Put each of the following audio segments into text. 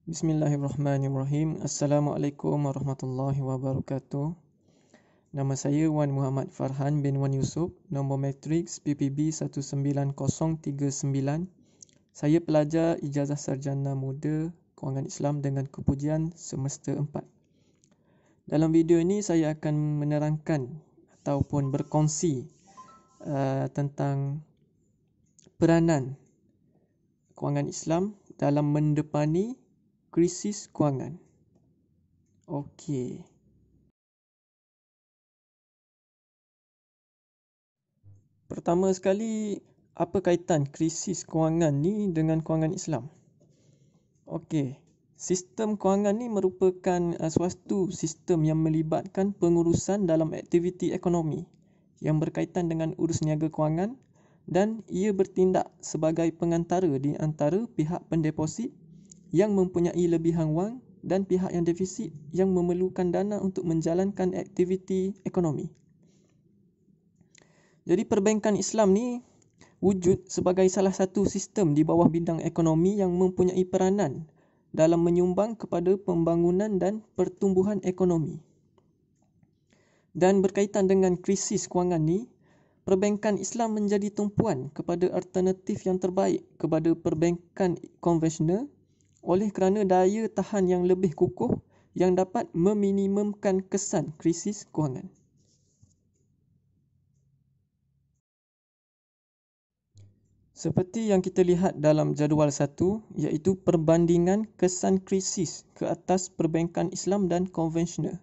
Bismillahirrahmanirrahim. Assalamualaikum warahmatullahi wabarakatuh. Nama saya Wan Muhammad Farhan bin Wan Yusof, nombor matriks PPB 19039. Saya pelajar Ijazah Sarjana Muda Kewangan Islam dengan kepujian semester 4. Dalam video ini saya akan menerangkan ataupun berkongsi tentang peranan Kewangan Islam dalam mendepani krisis kewangan. Okey. Pertama sekali, apa kaitan krisis kewangan ni dengan kewangan Islam? Okey. Sistem kewangan ni merupakan suatu sistem yang melibatkan pengurusan dalam aktiviti ekonomi yang berkaitan dengan urus niaga kewangan, dan ia bertindak sebagai pengantara di antara pihak pendeposit yang mempunyai lebihan wang dan pihak yang defisit yang memerlukan dana untuk menjalankan aktiviti ekonomi. Jadi perbankan Islam ni wujud sebagai salah satu sistem di bawah bidang ekonomi yang mempunyai peranan dalam menyumbang kepada pembangunan dan pertumbuhan ekonomi. Dan berkaitan dengan krisis kewangan ni, perbankan Islam menjadi tumpuan kepada alternatif yang terbaik kepada perbankan konvensional oleh kerana daya tahan yang lebih kukuh yang dapat meminimumkan kesan krisis kewangan. Seperti yang kita lihat dalam jadual 1, iaitu perbandingan kesan krisis ke atas perbankan Islam dan konvensional.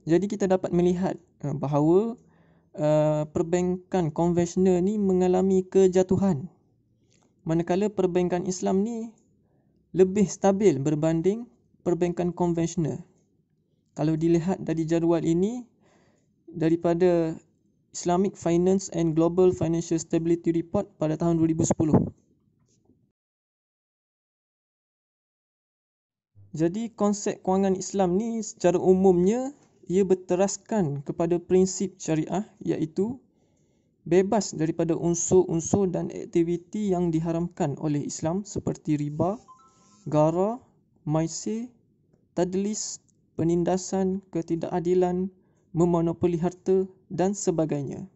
Jadi kita dapat melihat bahawa perbankan konvensional ni mengalami kejatuhan, manakala perbankan Islam ni lebih stabil berbanding perbankan konvensional. Kalau dilihat dari jadual ini, daripada Islamic Finance and Global Financial Stability Report pada tahun 2010. Jadi konsep kewangan Islam ni secara umumnya ia berteraskan kepada prinsip syariah, iaitu bebas daripada unsur-unsur dan aktiviti yang diharamkan oleh Islam seperti riba, gara, maisir, tadlis, penindasan, ketidakadilan, memonopoli harta dan sebagainya.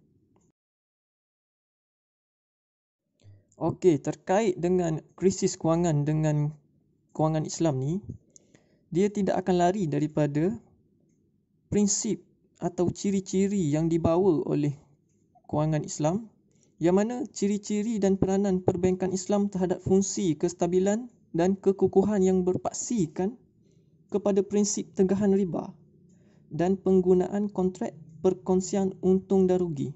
Okey, terkait dengan krisis kewangan dengan kewangan Islam ni, dia tidak akan lari daripada prinsip atau ciri-ciri yang dibawa oleh kewangan Islam, yang mana ciri-ciri dan peranan perbankan Islam terhadap fungsi kestabilan dan kekukuhan yang berpaksikan kepada prinsip tegahan riba dan penggunaan kontrak perkongsian untung dan rugi.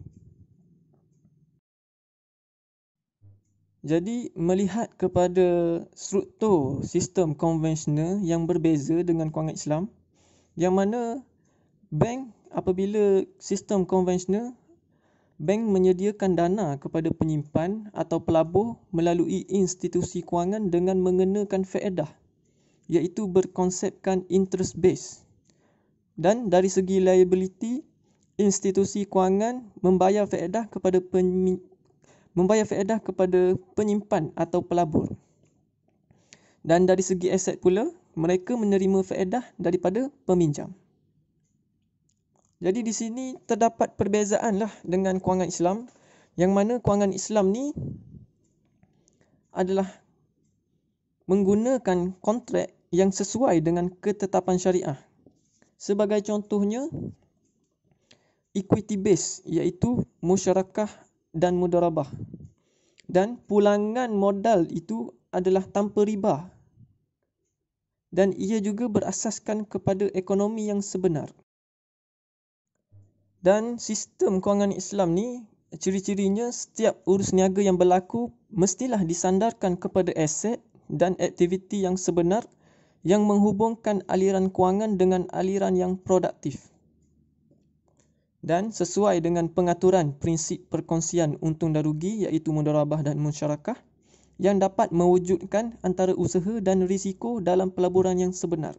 Jadi melihat kepada struktur sistem konvensional yang berbeza dengan kewangan Islam, yang mana bank, apabila sistem konvensional, bank menyediakan dana kepada penyimpan atau pelabur melalui institusi kewangan dengan mengenakan faedah, iaitu berkonsepkan interest base. Dan dari segi liability, institusi kewangan membayar faedah kepada penyimpan atau pelabur. Dan dari segi aset pula, mereka menerima faedah daripada peminjam. Jadi di sini terdapat perbezaan lah dengan kewangan Islam, yang mana kewangan Islam ni adalah menggunakan kontrak yang sesuai dengan ketetapan syariah. Sebagai contohnya, equity base, iaitu musyarakah dan mudarabah. Dan pulangan modal itu adalah tanpa riba. Dan ia juga berasaskan kepada ekonomi yang sebenar. Dan sistem kewangan Islam ni, ciri-cirinya setiap urus niaga yang berlaku mestilah disandarkan kepada aset dan aktiviti yang sebenar yang menghubungkan aliran kewangan dengan aliran yang produktif. Dan sesuai dengan pengaturan prinsip perkongsian untung dan rugi, iaitu mudarabah dan musyarakah, yang dapat mewujudkan antara usaha dan risiko dalam pelaburan yang sebenar.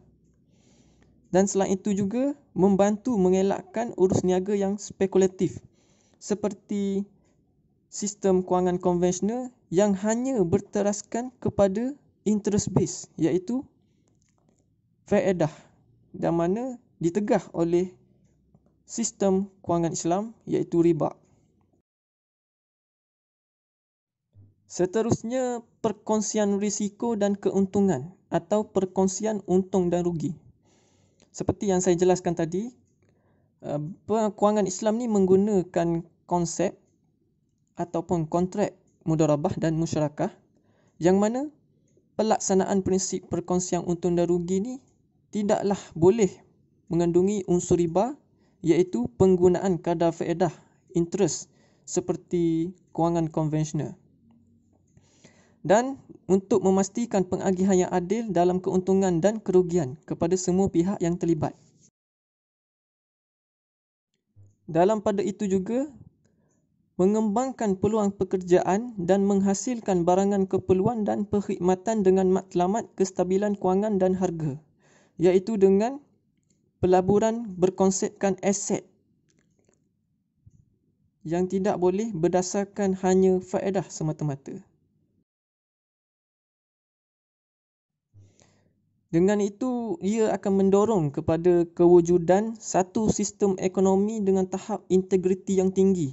Dan selain itu juga membantu mengelakkan urus niaga yang spekulatif, seperti sistem kewangan konvensional yang hanya berteraskan kepada interest base, iaitu faedah yang mana ditegah oleh sistem kewangan Islam iaitu riba. Seterusnya, perkongsian risiko dan keuntungan atau perkongsian untung dan rugi. Seperti yang saya jelaskan tadi, kewangan Islam ni menggunakan konsep ataupun kontrak mudharabah dan musyarakah yang mana pelaksanaan prinsip perkongsian untung dan rugi ni tidaklah boleh mengandungi unsur riba, iaitu penggunaan kadar faedah interest seperti kewangan konvensional. Dan untuk memastikan pengagihan yang adil dalam keuntungan dan kerugian kepada semua pihak yang terlibat. Dalam pada itu juga, mengembangkan peluang pekerjaan dan menghasilkan barangan keperluan dan perkhidmatan dengan matlamat kestabilan kewangan dan harga, iaitu dengan pelaburan berkonsepkan aset yang tidak boleh berdasarkan hanya faedah semata-mata. Dengan itu, ia akan mendorong kepada kewujudan satu sistem ekonomi dengan tahap integriti yang tinggi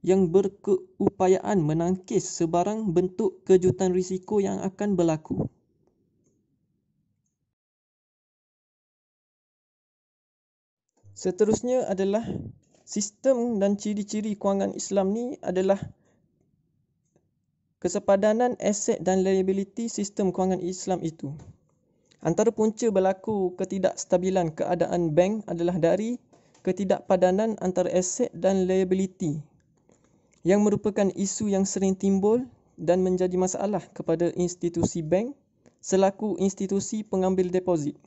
yang berkeupayaan menangkis sebarang bentuk kejutan risiko yang akan berlaku. Seterusnya adalah sistem dan ciri-ciri kewangan Islam ni adalah kesepadanan aset dan liability sistem kewangan Islam itu. Antara punca berlaku ketidakstabilan keadaan bank adalah dari ketidakpadanan antara aset dan liability yang merupakan isu yang sering timbul dan menjadi masalah kepada institusi bank selaku institusi pengambil deposit.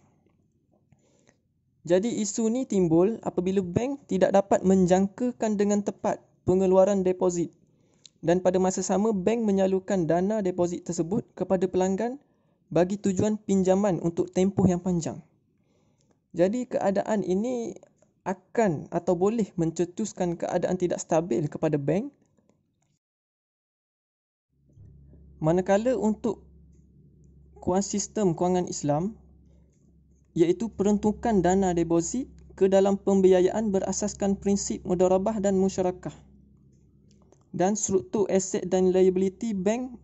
Jadi isu ni timbul apabila bank tidak dapat menjangkakan dengan tepat pengeluaran deposit dan pada masa sama bank menyalurkan dana deposit tersebut kepada pelanggan bagi tujuan pinjaman untuk tempoh yang panjang. Jadi keadaan ini akan atau boleh mencetuskan keadaan tidak stabil kepada bank, manakala untuk sistem kewangan Islam iaitu peruntukan dana deposit ke dalam pembiayaan berasaskan prinsip mudharabah dan musyarakah, dan struktur aset dan liability bank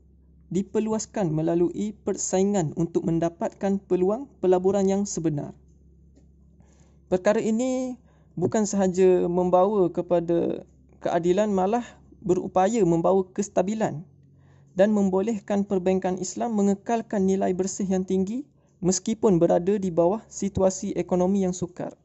diperluaskan melalui persaingan untuk mendapatkan peluang pelaburan yang sebenar. Perkara ini bukan sahaja membawa kepada keadilan, malah berupaya membawa kestabilan dan membolehkan perbankan Islam mengekalkan nilai bersih yang tinggi meskipun berada di bawah situasi ekonomi yang sukar.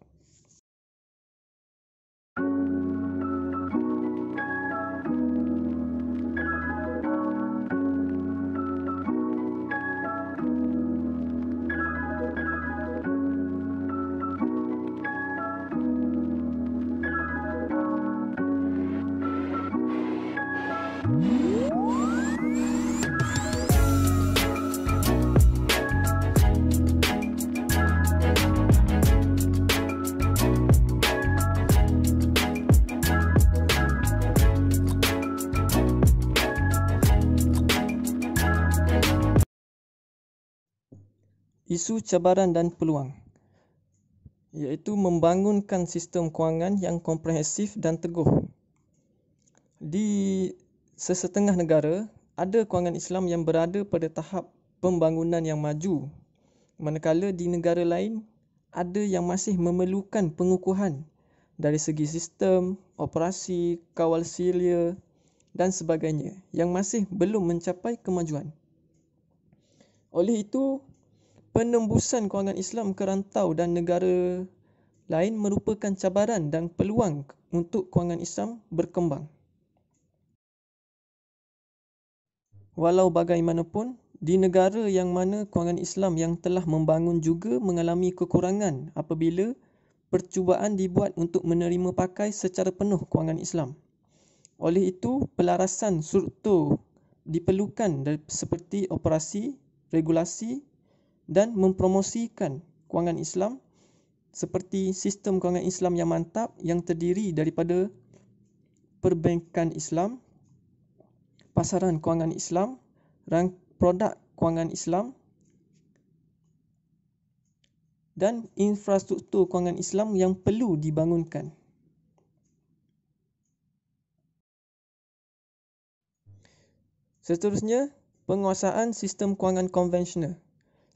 Isu cabaran dan peluang, iaitu membangunkan sistem kewangan yang komprehensif dan teguh. Di sesetengah negara, ada kewangan Islam yang berada pada tahap pembangunan yang maju, manakala di negara lain ada yang masih memerlukan pengukuhan dari segi sistem, operasi, kawal silia dan sebagainya yang masih belum mencapai kemajuan. Oleh itu, penembusan kewangan Islam ke rantau dan negara lain merupakan cabaran dan peluang untuk kewangan Islam berkembang. Walau bagaimanapun, di negara yang mana kewangan Islam yang telah membangun juga mengalami kekurangan apabila percubaan dibuat untuk menerima pakai secara penuh kewangan Islam. Oleh itu, pelarasan struktur diperlukan seperti operasi, regulasi dan mempromosikan kewangan Islam seperti sistem kewangan Islam yang mantap yang terdiri daripada perbankan Islam, pasaran kewangan Islam, produk kewangan Islam, dan infrastruktur kewangan Islam yang perlu dibangunkan. Seterusnya, penguasaan sistem kewangan konvensional.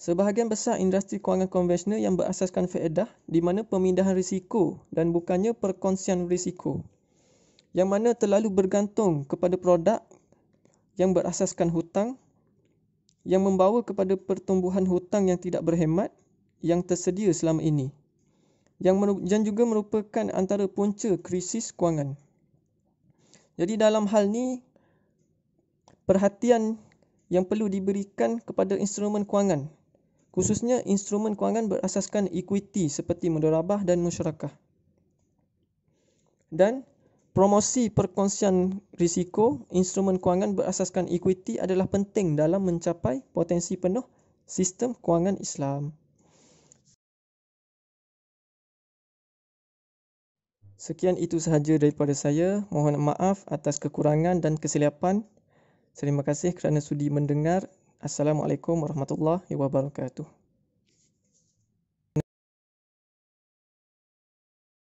Sebahagian besar industri kewangan konvensional yang berasaskan faedah di mana pemindahan risiko dan bukannya perkongsian risiko, yang mana terlalu bergantung kepada produk yang berasaskan hutang, yang membawa kepada pertumbuhan hutang yang tidak berhemat yang tersedia selama ini, yang juga merupakan antara punca krisis kewangan. Jadi dalam hal ni, perhatian yang perlu diberikan kepada instrumen kewangan, khususnya instrumen kewangan berasaskan equity seperti mudharabah dan musyarakah. Dan promosi perkongsian risiko instrumen kewangan berasaskan equity adalah penting dalam mencapai potensi penuh sistem kewangan Islam. Sekian itu sahaja daripada saya. Mohon maaf atas kekurangan dan kesilapan. Terima kasih kerana sudi mendengar. Assalamualaikum warahmatullahi wabarakatuh.